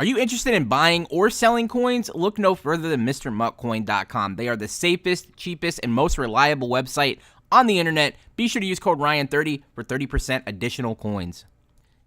Are you interested in buying or selling coins? Look no further than MrMutCoin.com. They are the safest, cheapest, and most reliable website on the internet. Be sure to use code Ryan30 for 30% additional coins.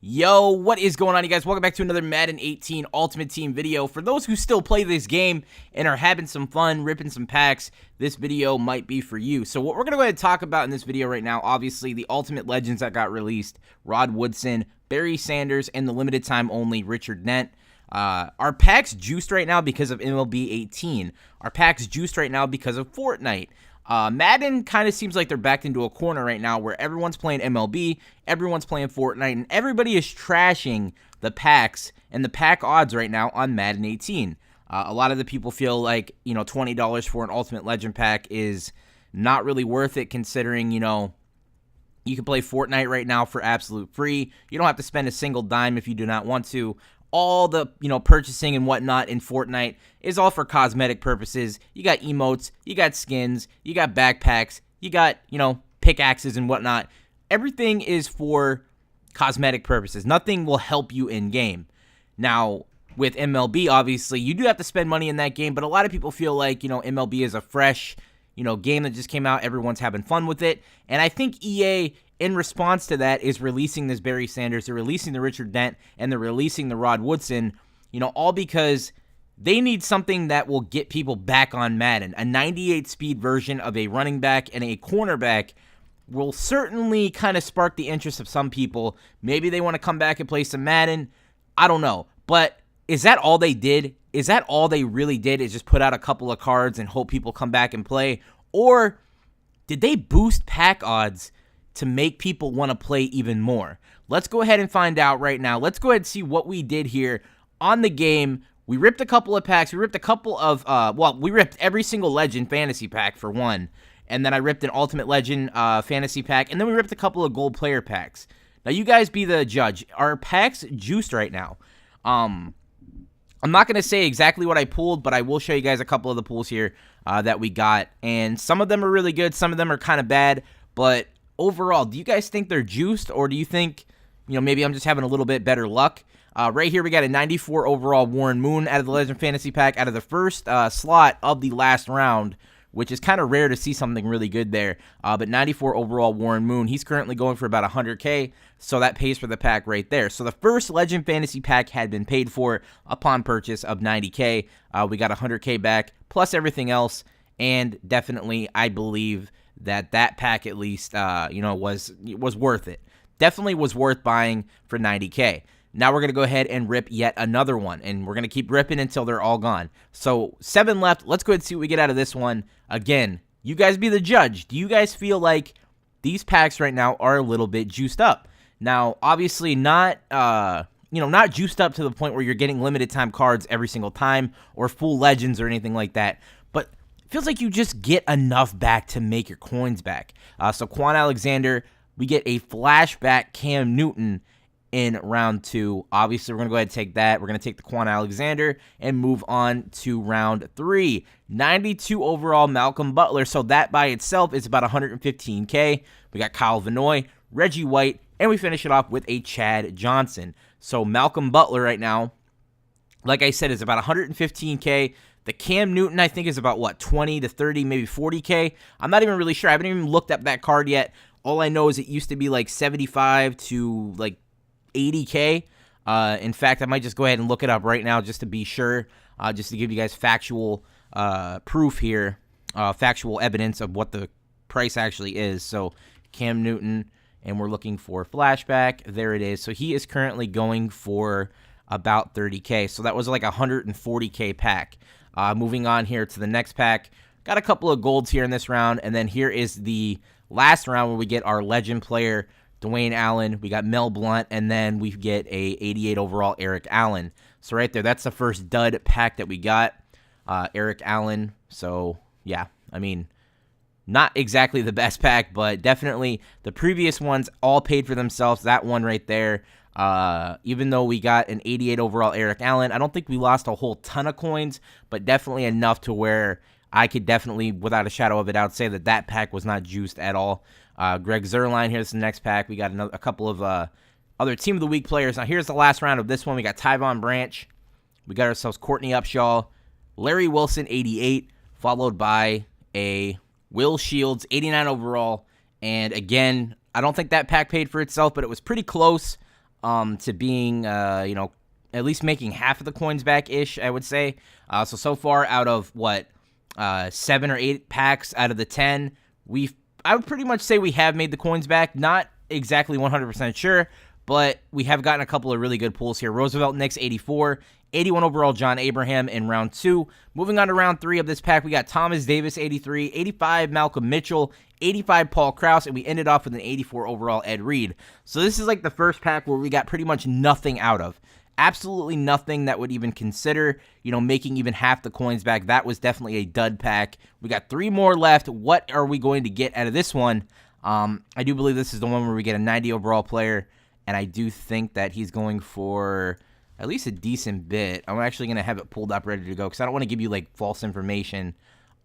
Yo, what is going on, you guys? Welcome back to another Madden 18 Ultimate Team video. For those who still play this game and are having some fun, ripping some packs, this video might be for you. So what we're going to go ahead and talk about in this video right now, obviously, the Ultimate Legends that got released, Rod Woodson, Barry Sanders, and the limited time only Richard Dent. Our packs juiced right now because of MLB 18. Our packs juiced right now because of Fortnite. Madden kind of seems like they're backed into a corner right now where everyone's playing MLB, everyone's playing Fortnite, and everybody is trashing the packs and the pack odds right now on Madden 18. A lot of the people feel like, $20 for an Ultimate Legend pack is not really worth it, considering, you can play Fortnite right now for absolute free. You don't have to spend a single dime if you do not want to. All the, purchasing and whatnot in Fortnite is all for cosmetic purposes. You got emotes, you got skins, you got backpacks, you got, pickaxes and whatnot. Everything is for cosmetic purposes. Nothing will help you in-game. Now, with MLB, obviously, you do have to spend money in that game, but a lot of people feel like, MLB is a fresh, game that just came out. Everyone's having fun with it. And I think EA, in response to that, is releasing this Barry Sanders, they're releasing the Richard Dent, and they're releasing the Rod Woodson, all because they need something that will get people back on Madden. A 98 speed version of a running back and a cornerback will certainly kind of spark the interest of some people. Maybe they want to come back and play some Madden. I don't know. But is that all they did? Is that all they really did, is just put out a couple of cards and hope people come back and play? Or did they boost pack odds to make people want to play even more? Let's go ahead and find out right now. Let's go ahead and see what we did here on the game. We ripped a couple of packs. We ripped a couple of, we ripped every single Legend fantasy pack for one. And then I ripped an Ultimate Legend fantasy pack. And then we ripped a couple of gold player packs. Now, you guys be the judge. Are packs juiced right now? I'm not going to say exactly what I pulled, but I will show you guys a couple of the pulls here that we got. And some of them are really good. Some of them are kind of bad. But overall, do you guys think they're juiced, or do you think, maybe I'm just having a little bit better luck? Right here, we got a 94 overall Warren Moon out of the Legend Fantasy Pack, out of the first slot of the last round, which is kind of rare to see something really good there. But 94 overall Warren Moon, he's currently going for about 100K, so that pays for the pack right there. So the first Legend Fantasy Pack had been paid for upon purchase of 90K. We got 100K back, plus everything else, and definitely, I believe that pack at least, was worth it. Definitely was worth buying for 90K. Now we're going to go ahead and rip yet another one, and we're going to keep ripping until they're all gone. So 7 left. Let's go ahead and see what we get out of this one. Again, you guys be the judge. Do you guys feel like these packs right now are a little bit juiced up? Now, obviously not, not juiced up to the point where you're getting limited time cards every single time or full legends or anything like that, but it feels like you just get enough back to make your coins back. So Quan Alexander, we get a flashback Cam Newton in round 2. Obviously, we're going to go ahead and take that. We're going to take the Quan Alexander and move on to round 3. 92 overall Malcolm Butler. So that by itself is about 115K. We got Kyle Vanoy, Reggie White, and we finish it off with a Chad Johnson. So Malcolm Butler right now, like I said, is about 115K. The Cam Newton, I think, is about, 20 to 30, maybe 40K. I'm not even really sure. I haven't even looked up that card yet. All I know is it used to be 75 to 80K. In fact, I might just go ahead and look it up right now just to be sure, just to give you guys factual proof here, factual evidence of what the price actually is. So Cam Newton, and we're looking for flashback. There it is. So he is currently going for about 30K. So that was like a 140K pack. Moving on here to the next pack. Got a couple of golds here in this round, and then here is the last round where we get our legend player, Dwayne Allen. We got Mel Blount, and then we get a 88 overall Eric Allen. So right there, that's the first dud pack that we got, Eric Allen. So yeah, I mean, not exactly the best pack, but definitely the previous ones all paid for themselves. That one right there, even though we got an 88 overall Eric Allen, I don't think we lost a whole ton of coins, but definitely enough to where I could definitely, without a shadow of a doubt, say that pack was not juiced at all. Greg Zuerlein, here's the next pack. We got a couple of other Team of the Week players. Now, here's the last round of this one. We got Tyvon Branch, we got ourselves Courtney Upshaw, Larry Wilson, 88, followed by a Will Shields, 89 overall. And again, I don't think that pack paid for itself, but it was pretty close to being, at least making half of the coins back-ish, I would say. So far out of, 7 or 8 packs out of the 10, I would pretty much say we have made the coins back. Not exactly 100% sure, but we have gotten a couple of really good pulls here. Roosevelt Nix, 84. 81 overall John Abraham in round 2. Moving on to round 3 of this pack, we got Thomas Davis, 83. 85 Malcolm Mitchell. 85 Paul Krause, and we ended off with an 84 overall Ed Reed. So this is like the first pack where we got pretty much nothing out of. Absolutely nothing that would even consider, making even half the coins back. That was definitely a dud pack. We got 3 more left. What are we going to get out of this one? I do believe this is the one where we get a 90 overall player, and I do think that he's going for at least a decent bit. I'm actually going to have it pulled up ready to go because I don't want to give you false information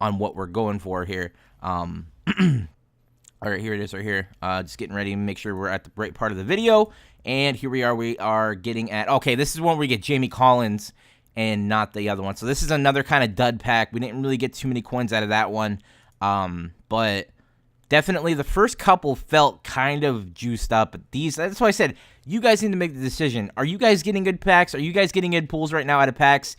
on what we're going for here. All right, here it is right here. Just getting ready to make sure we're at the right part of the video. And here we are. We are getting at... Okay, this is one where we get Jamie Collins and not the other one. So this is another kind of dud pack. We didn't really get too many coins out of that one. But definitely the first couple felt kind of juiced up. But that's why I said, you guys need to make the decision. Are you guys getting good packs? Are you guys getting good pulls right now out of packs?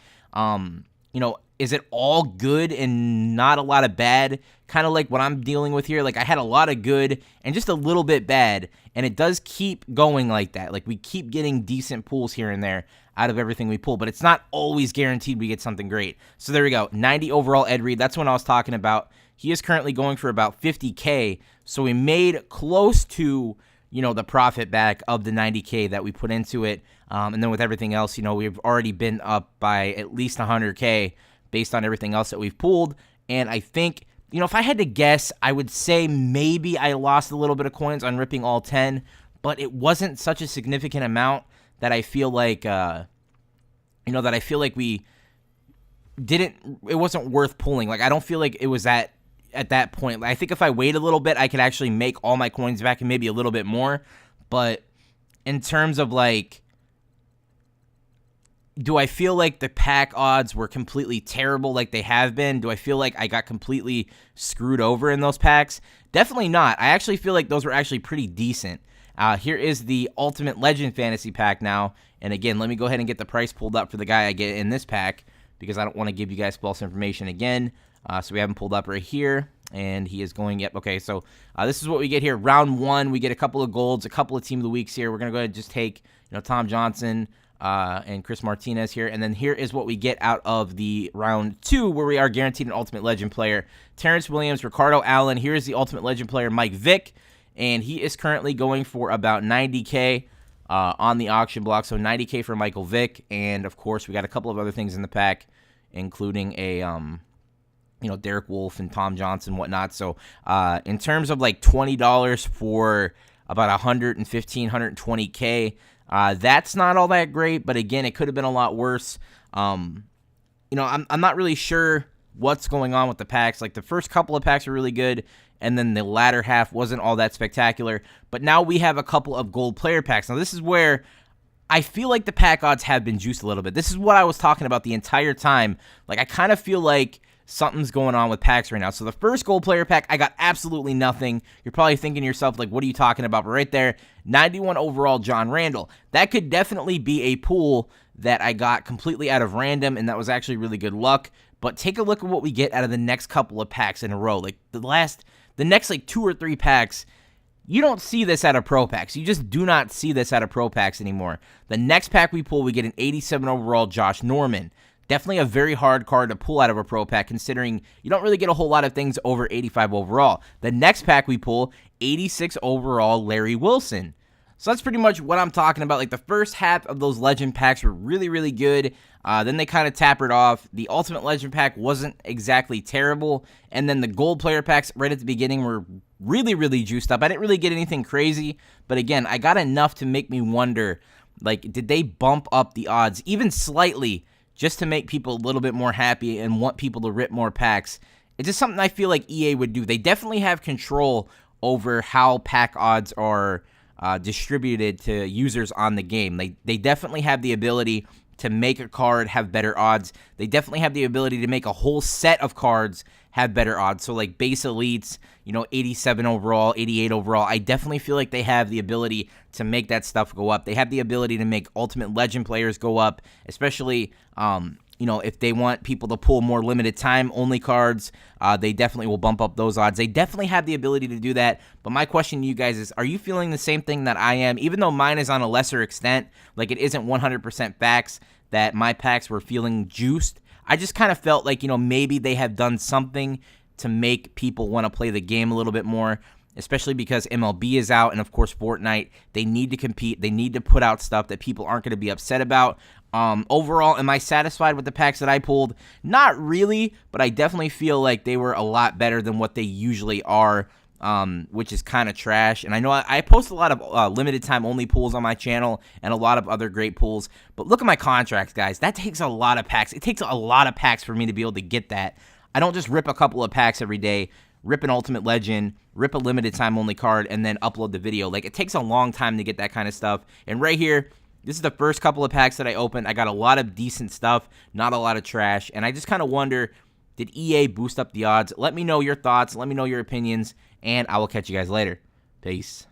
Is it all good and not a lot of bad? Kind of like what I'm dealing with here. I had a lot of good and just a little bit bad, and it does keep going like that. We keep getting decent pulls here and there out of everything we pull, but it's not always guaranteed we get something great. So there we go. 90 overall Ed Reed. That's what I was talking about. He is currently going for about 50K, so we made close to, the profit back of the 90K that we put into it. And then with everything else, we've already been up by at least 100K based on everything else that we've pulled. And I think, if I had to guess, I would say maybe I lost a little bit of coins on ripping all 10, but it wasn't such a significant amount that I feel like, we didn't, it wasn't worth pulling. I don't feel like it was at that point. I think if I wait a little bit, I could actually make all my coins back and maybe a little bit more. But in terms of do I feel like the pack odds were completely terrible like they have been? Do I feel like I got completely screwed over in those packs? Definitely not. I actually feel like those were actually pretty decent. Here is the Ultimate Legend Fantasy Pack now. And again, let me go ahead and get the price pulled up for the guy I get in this pack because I don't want to give you guys false information again. So we have him pulled up right here. And he is going, yep, okay. So this is what we get here. Round 1, we get a couple of golds, a couple of Team of the Weeks here. We're going to go ahead and just take Tom Johnson, and Chris Martinez here. And then here is what we get out of the round 2 where we are guaranteed an Ultimate Legend player. Terrence Williams, Ricardo Allen. Here's the Ultimate Legend player, Mike Vick. And he is currently going for about 90K on the auction block. So 90K for Michael Vick. And, of course, we got a couple of other things in the pack, including a, Derek Wolfe and Tom Johnson and whatnot. So in terms of $20 for about 115, 120K, that's not all that great, but again, it could have been a lot worse. I'm not really sure what's going on with the packs. The first couple of packs were really good, and then the latter half wasn't all that spectacular. But now we have a couple of gold player packs. Now, this is where I feel like the pack odds have been juiced a little bit. This is what I was talking about the entire time. I kind of feel like something's going on with packs right now. So the first gold player pack, I got absolutely nothing. You're probably thinking to yourself, what are you talking about? But right there, 91 overall John Randall. That could definitely be a pool that I got completely out of random, and that was actually really good luck. But take a look at what we get out of the next couple of packs in a row. The next 2 or 3 packs, you don't see this out of Pro Packs. You just do not see this out of Pro Packs anymore. The next pack we pull, we get an 87 overall Josh Norman. Definitely a very hard card to pull out of a Pro Pack, considering you don't really get a whole lot of things over 85 overall. The next pack we pull, 86 overall Larry Wilson. So that's pretty much what I'm talking about. The first half of those Legend packs were really, really good. Then they kind of tapered off. The Ultimate Legend pack wasn't exactly terrible. And then the Gold Player packs right at the beginning were really, really juiced up. I didn't really get anything crazy. But again, I got enough to make me wonder, did they bump up the odds even slightly just to make people a little bit more happy and want people to rip more packs? It's just something I feel like EA would do. They definitely have control over how pack odds are distributed to users on the game. They definitely have the ability to make a card have better odds. They definitely have the ability to make a whole set of cards have better odds. So like base elites, 87 overall, 88 overall. I definitely feel like they have the ability to make that stuff go up. They have the ability to make ultimate legend players go up, especially if they want people to pull more limited time only cards, they definitely will bump up those odds. They definitely have the ability to do that. But my question to you guys is, are you feeling the same thing that I am? Even though mine is on a lesser extent, like it isn't 100% facts that my packs were feeling juiced. I just kind of felt like, maybe they have done something to make people want to play the game a little bit more, especially because MLB is out and, of course, Fortnite. They need to compete. They need to put out stuff that people aren't going to be upset about. Overall, am I satisfied with the packs that I pulled? Not really, but I definitely feel like they were a lot better than what they usually are, which is kind of trash. And I know I post a lot of limited time only pulls on my channel and a lot of other great pulls. But look at my contracts, guys. That takes a lot of packs. It takes a lot of packs for me to be able to get that. I don't just rip a couple of packs every day, rip an Ultimate Legend, rip a limited time only card, and then upload the video. Like, it takes a long time to get that kind of stuff. And right here, this is the first couple of packs that I opened. I got a lot of decent stuff, not a lot of trash. And I just kind of wonder, did EA boost up the odds? Let me know your thoughts. Let me know your opinions. And I will catch you guys later. Peace.